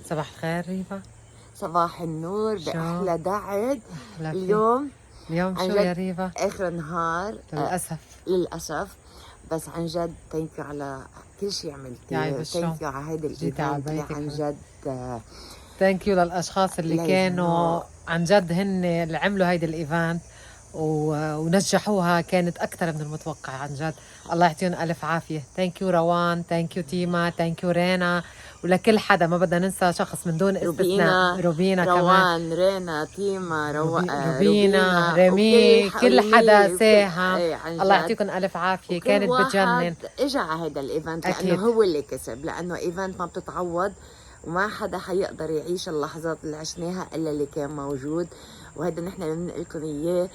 صباح الخير ريفا. صباح النور بأحلى دعد. اليوم شو يا ريفا؟ آخر نهار للأسف بس عن جد ثانك يو على كل شيء عملتيه. ثانك يو على هيدا الايفنت عن جد. ثانك يو للأشخاص اللي كانوا عن جد هن اللي عملوا هيدا الايفنت ونجحوها. كانت أكثر من المتوقع عن جد. الله يعطيهم ألف عافية. ثانك يو روان، ثانك يو تيما، ثانك يو رينا، ولكل حدا ما بدنا ننسى شخص من دون استثناء. روبينا روان كمان، رينا تيما روبينا ريمي، كل حدا ساهم. الله يعطيكم ألف عافية. كانت بتجنن. اجى على هذا الايفنت لأنه هو اللي كسب، لأنه ايفنت ما بتتعوض وما حدا حيقدر يعيش اللحظات اللي عشناها إلا اللي كان موجود. وهذا نحن بنقول لكم اياه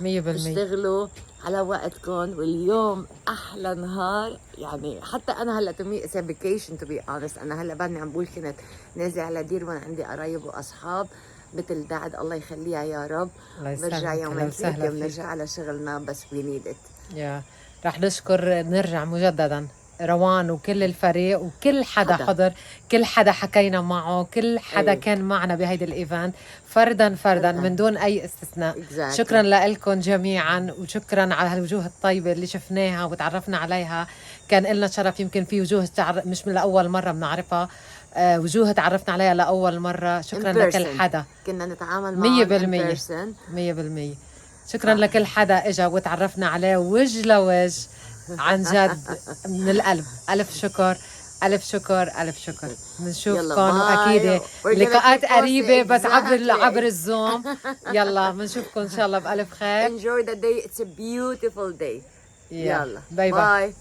100%. تشتغلوا على وقتكم، واليوم احلى نهار. يعني حتى انا هلا تمي اتس فيكيشن تو بي اونست. انا هلا بعدني عم بقول كنت نازله على ديربن، عندي قرايب واصحاب مثل دعد الله يخليها يا رب. برجع يومين ثلاثه بنرجع على شغلنا، بس وي نيد ات. رح نرجع مجددا روان وكل الفريق وكل حدا حضر، كل حدا حكينا معه، كل حدا كان معنا بهيدا الايفنت فردا من دون اي استثناء. شكرا لكم جميعا، وشكرا على هالوجوه الطيبه اللي شفناها وتعرفنا عليها. كان لنا شرف، يمكن في وجوه مش من لاول مره بنعرفها، وجوه تعرفنا عليها لاول مره. شكرا لكل حدا كنا نتعامل معه 100%. شكرا لكل حدا اجا وتعرفنا عليه وجه لوجه عن جد من القلب. ألف شكر ألف شكر ألف شكر. بنشوفكم وأكيد لقاءات قريبة بس عبر الزوم. يلا بنشوفكم إن شاء الله بألف خير. Enjoy the day. It's a beautiful day. يلا باي باي.